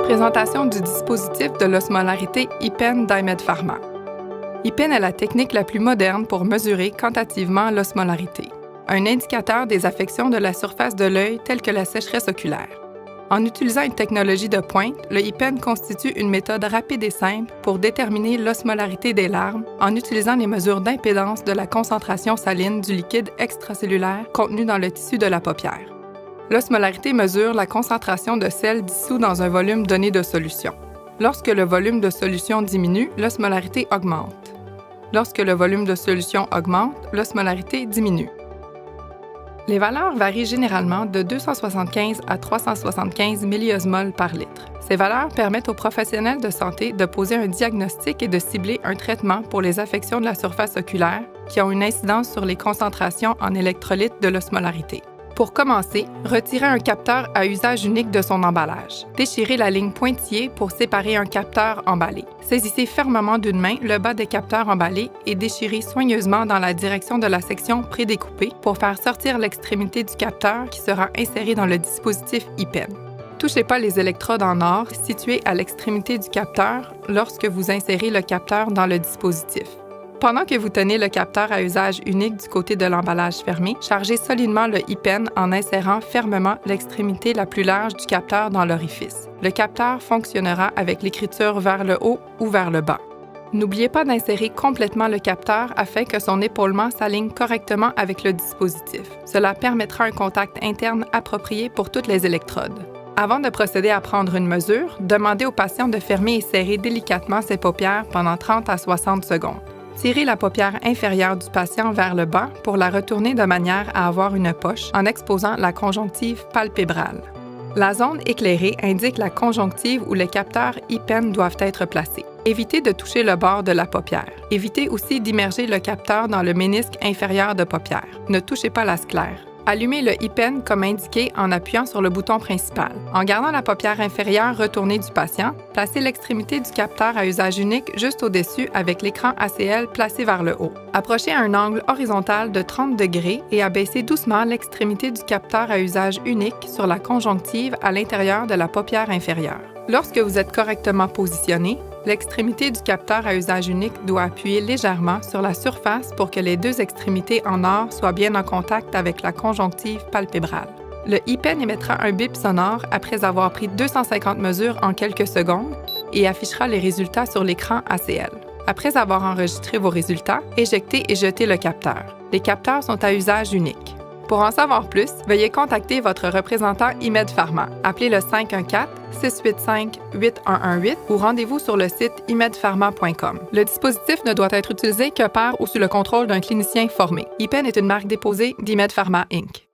Présentation du dispositif de l'osmolarité IPEN d'IMED Pharma. IPEN est la technique la plus moderne pour mesurer quantitativement l'osmolarité, un indicateur des affections de la surface de l'œil telles que la sécheresse oculaire. En utilisant une technologie de pointe, le IPEN constitue une méthode rapide et simple pour déterminer l'osmolarité des larmes en utilisant les mesures d'impédance de la concentration saline du liquide extracellulaire contenu dans le tissu de la paupière. L'osmolarité mesure la concentration de sel dissous dans un volume donné de solution. Lorsque le volume de solution diminue, l'osmolarité augmente. Lorsque le volume de solution augmente, l'osmolarité diminue. Les valeurs varient généralement de 275 à 375 milliosmoles par litre. Ces valeurs permettent aux professionnels de santé de poser un diagnostic et de cibler un traitement pour les affections de la surface oculaire qui ont une incidence sur les concentrations en électrolytes de l'osmolarité. Pour commencer, retirez un capteur à usage unique de son emballage. Déchirez la ligne pointillée pour séparer un capteur emballé. Saisissez fermement d'une main le bas des capteurs emballés et déchirez soigneusement dans la direction de la section prédécoupée pour faire sortir l'extrémité du capteur qui sera inséré dans le dispositif IPEN. Touchez pas les électrodes en or situées à l'extrémité du capteur lorsque vous insérez le capteur dans le dispositif. Pendant que vous tenez le capteur à usage unique du côté de l'emballage fermé, chargez solidement le IPEN en insérant fermement l'extrémité la plus large du capteur dans l'orifice. Le capteur fonctionnera avec l'écriture vers le haut ou vers le bas. N'oubliez pas d'insérer complètement le capteur afin que son épaulement s'aligne correctement avec le dispositif. Cela permettra un contact interne approprié pour toutes les électrodes. Avant de procéder à prendre une mesure, demandez au patient de fermer et serrer délicatement ses paupières pendant 30 à 60 secondes. Tirez la paupière inférieure du patient vers le bas pour la retourner de manière à avoir une poche en exposant la conjonctive palpébrale. La zone éclairée indique la conjonctive où les capteurs IPEN doivent être placés. Évitez de toucher le bord de la paupière. Évitez aussi d'immerger le capteur dans le ménisque inférieur de paupière. Ne touchez pas la sclère. Allumez le IPEN comme indiqué en appuyant sur le bouton principal. En gardant la paupière inférieure retournée du patient, placez l'extrémité du capteur à usage unique juste au-dessus avec l'écran ACL placé vers le haut. Approchez à un angle horizontal de 30 degrés et abaissez doucement l'extrémité du capteur à usage unique sur la conjonctive à l'intérieur de la paupière inférieure. Lorsque vous êtes correctement positionné, l'extrémité du capteur à usage unique doit appuyer légèrement sur la surface pour que les deux extrémités en or soient bien en contact avec la conjonctive palpébrale. Le IPEN émettra un bip sonore après avoir pris 250 mesures en quelques secondes et affichera les résultats sur l'écran ACL. Après avoir enregistré vos résultats, éjectez et jetez le capteur. Les capteurs sont à usage unique. Pour en savoir plus, veuillez contacter votre représentant IMED Pharma. Appelez le 514-685-8118 ou rendez-vous sur le site imedpharma.com. Le dispositif ne doit être utilisé que par ou sous le contrôle d'un clinicien formé. IPEN est une marque déposée d'IMED Pharma Inc.